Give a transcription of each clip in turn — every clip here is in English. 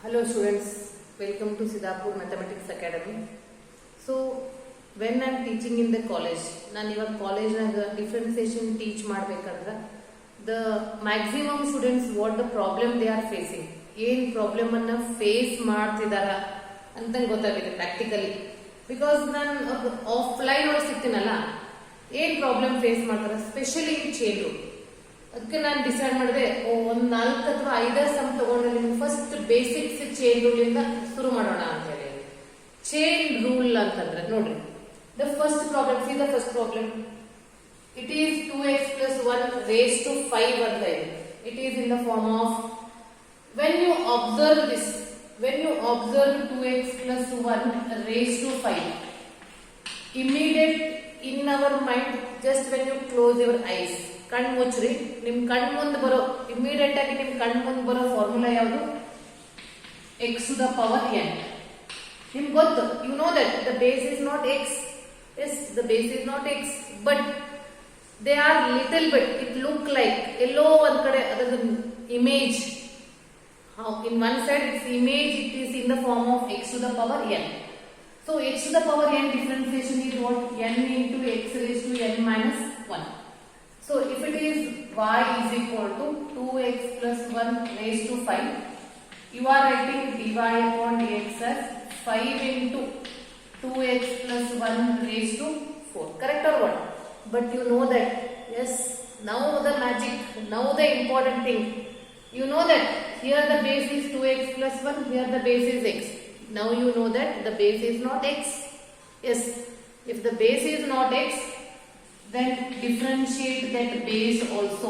Hello students, welcome to Siddhapur Mathematics Academy. So when I am teaching in the college, ನಾನು ಇವಾಗ ಕಾಲೇಜ್ನಾಗ differentiation teach ಮಾಡಬೇಕಂದ್ರೆ the maximum students what the problem they are facing, ಏನ್ problem ಅನ್ನ face ಮಾಡ್ತಿದಾರ ಅಂತ ಗೊತ್ತಾಗುತ್ತೆ practically. Because ನಾನು ಆಫ್ಲೈನ್ ಒಳಗೆ ಸಿಗ್ತೀನಲ್ಲ, ಏನ್ ಪ್ರಾಬ್ಲಮ್ ಫೇಸ್ ಮಾಡ್ತಾರ ಸ್ಪೆಷಲಿ ಇನ್ ಚೈನ್ ರೂಲ್. ಅದಕ್ಕೆ ನಾನು ಡಿಸೈಡ್ ಮಾಡಿದೆ ಒಂದ್ 4 ಅಥವಾ 5 ಸಮ್ ತಗೊಂಡ್ರೆ ನಿಮ್ಗೆ ಫಸ್ಟ್ ಬೇಸಿಕ್ಸ್ ಚೈನ್ ರೂಲ್ ಇಂದ ಶುರು ಮಾಡೋಣ ಅಂತ ಹೇಳಿ. ಚೈನ್ ರೂಲ್ ಅಂತಂದ್ರೆ ನೋಡ್ರಿ, the first problem, C the first problem, it is 2x plus 1 raised to 5 ಅಂತ ಇದೆ. It is in the form of, when you observe this, when you observe 2x plus 1 raised to 5, immediate in our mind, just when you close your eyes, ಕಣ್ಣು ಮುಚ್ಚ್ರಿ, ನಿಮ್ ಕಣ್ಣು ಮುಂದೆ ಬರೋ immediate ಆಗಿ ನಿಮ್ ಕಣ್ಣು ಮುಂದೆ ಬರೋ ಫಾರ್ಮುಲಾ ಯಾವುದು? x to the power n. ನಿಮ್ಗೆ ಗೊತ್ತು, you know that the base is not x. Yes, the base is not x, but they are little bit, it look like ಎಲ್ಲೋ ಒಂದ್ ಕಡೆ ಅದರ image, how in one side its image, it is in the form of x to the power n. So x to the power n differentiation is what? N into x raised to n minus 1. So if it is y is equal to 2x plus 1 raised to 5, you are writing dy upon dx as 5 into 2x plus 1 raised to 4. Correct or what? But you know that, yes, now the magic, now the important thing. You know that here the base is 2x plus 1, here the base is x. Now you know that the base is not x. Yes, if the base is not x, then differentiate that base also.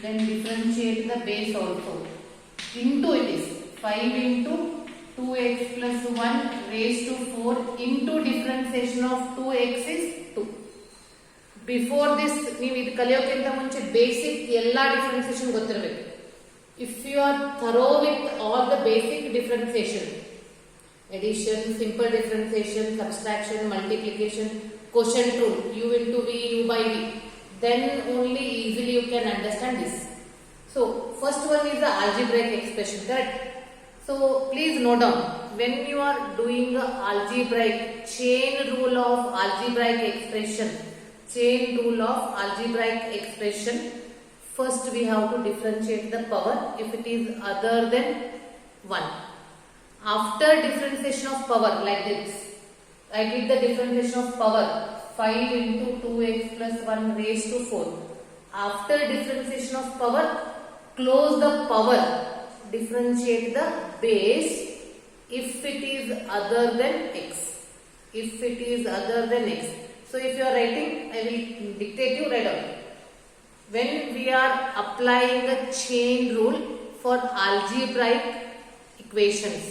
Then differentiate the base also. Into it is 5 into 2x plus 1 raised to 4 into differentiation of 2x is 2. Before this, ನೀವು ಇದು ಕಲಿಯೋಕ್ಕಿಂತ ಮುಂಚೆ basic ಎಲ್ಲಾ differentiation ಗೊತ್ತಿರಬೇಕು. If you are thorough with all the basic differentiation, addition, simple differentiation, subtraction, multiplication, quotient rule, u into v, u by v, then only easily you can understand this. So first one is the algebraic expression, correct? So please note down, when you are doing the algebraic chain rule of algebraic expression, chain rule of algebraic expression, first we have to differentiate the power if it is other than 1. After differentiation of power, like this, I did the differentiation of power 5 into 2x plus 1 raised to 4. After differentiation of power, close the power, differentiate the base if it is other than x. If it is other than x. So if you are writing, I will dictate you, write down. When we are applying the chain rule for algebraic equations,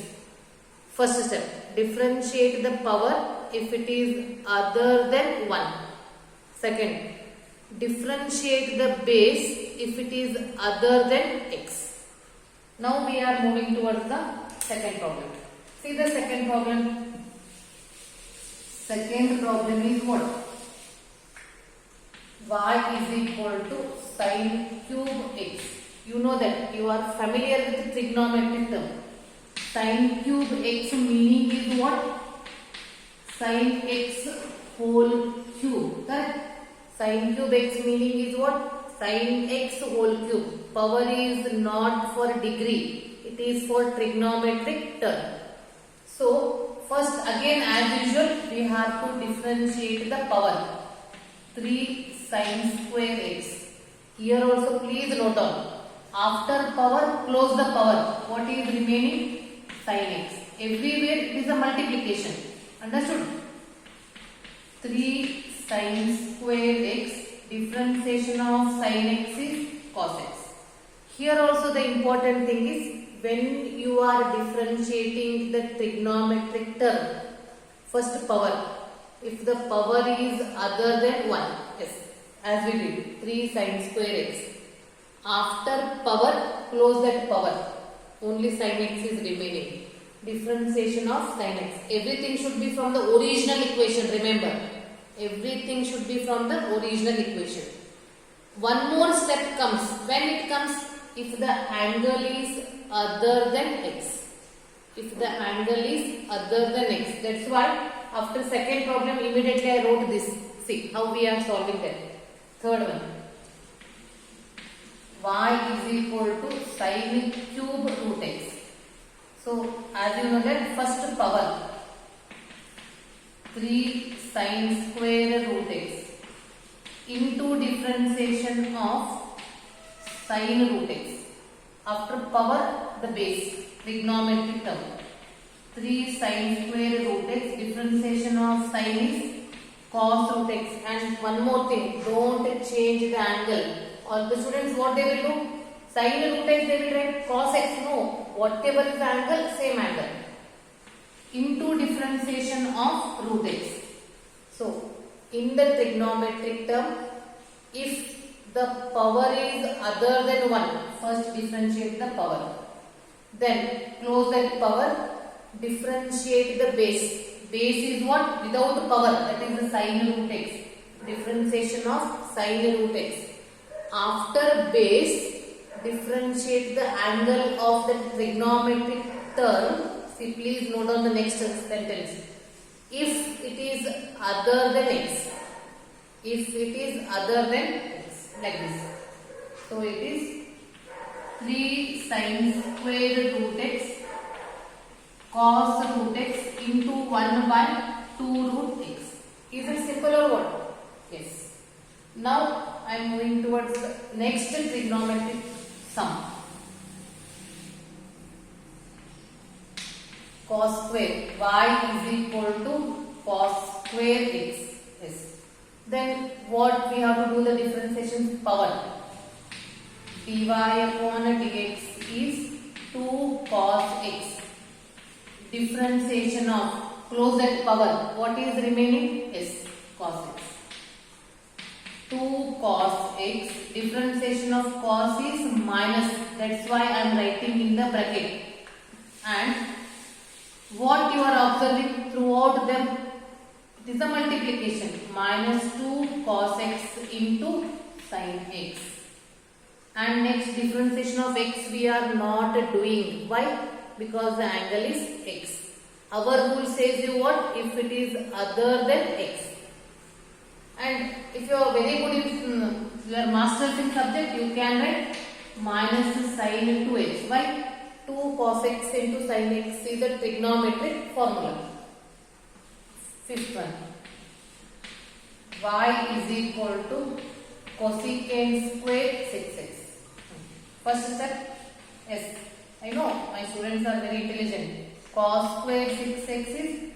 first step, differentiate the power if it is other than 1. Second, differentiate the base if it is other than x. Now we are moving towards the second problem. See the second problem. Second problem is what? Y is equal to sin cube x. You know that, you are familiar with the trigonometric term. Sin cube x meaning is what? Sin x whole cube. Correct? Sin cube x meaning is what? Sin x whole cube. Power is not for degree. It is for trigonometric term. So first again as usual we have to differentiate the power. 3 sin square x. Here also please note down. After power, close the power. What is remaining? Sin x. Everywhere it is a multiplication. Understood? 3 sin square x, differentiation of sin x is cos x. Here also the important thing is, when you are differentiating the trigonometric term, first power, if the power is other than 1, yes, as we did, 3 sin square x. After power, close that power, only sin x is remaining. Differentiation of sin x. Everything should be from the original equation, remember. Everything should be from the original equation. One more step comes. When it comes, if the angle is other than x. if the angle is other than x. That's why after second problem immediately I wrote this. See how we are solving that. Third one. Y is equal to sine cube root x. So as you know that first power 3 sine square root x into differentiation of sine root x. After power the base trigonometric term 3 sine square root x, differentiation of sine is cos root x. And one more thing, don't change the angle. All the students what they will do? Sine root x they will write, cos x no, whatever is the angle, same angle into differentiation of root x. So in the trigonometric term, if the power is other than 1, first differentiate the power, then close that power, differentiate the base. Base is what? Without power, that is the sine root x. Differentiation of sine root x. After base, differentiate the angle of the trigonometric term. See, please note down the next sentence. If it is other than x. If it is other than x. Like this. So it is 3 sine square root x cos root x into 1 by 2 root x. Is it simple or what? Yes. Now I am moving towards the next trigonometric sum. Cos square y is equal to cos square x. Yes. Then what we have to do the differentiation power. Dy upon dx is 2 cos x. Differentiation of, close that power, what is remaining? Yes, cos x. 2 cos x, differentiation of cos is minus, that's why I am writing in the bracket. And what you are observing throughout them, it is a multiplication, minus 2 cos x into sin x. And next differentiation of x we are not doing. Why? Because the angle is x. Our rule says you what? If it is other than x. And if you are very good in your masters in subject, you can write minus sin into x. Why? 2 cos x into sin x is the trigonometric formula. Fifth one. Y is equal to cosecant square 6x. First step, yes, I know my students are very intelligent. Cos square 6x is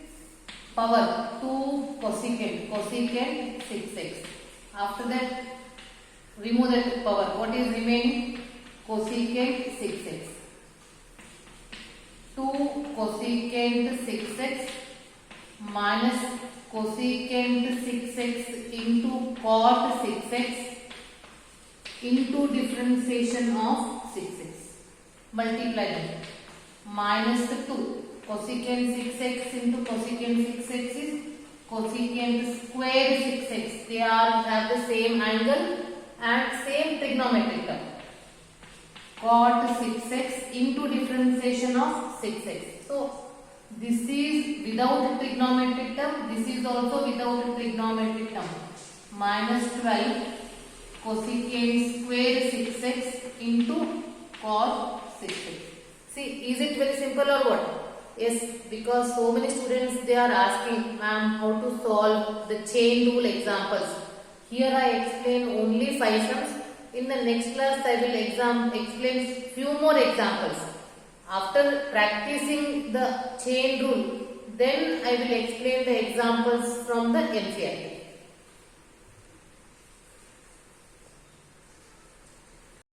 power 2 cosecant 6x. After that, remove that power. What is remaining? Cosecant 6x. 2 cosecant 6x minus cosecant 6x into cot 6x into differentiation of 6x. Multiply them. Minus the 2. Cosecant 6x into cosecant 6x is cosecant square 6x. They have the same angle and same trigonometric term. Cot 6x into differentiation of 6x. So this is without trigonometric term. This is also without trigonometric term. Minus 12 cosecant square 6x into cot 6x. See, is it very simple or what? Yes, because so many students they are asking, ma'am, how to solve the chain rule examples. Here I explain only 5 sums. In the next class I will explain few more examples. After practicing the chain rule, then I will explain the examples from the NCERT.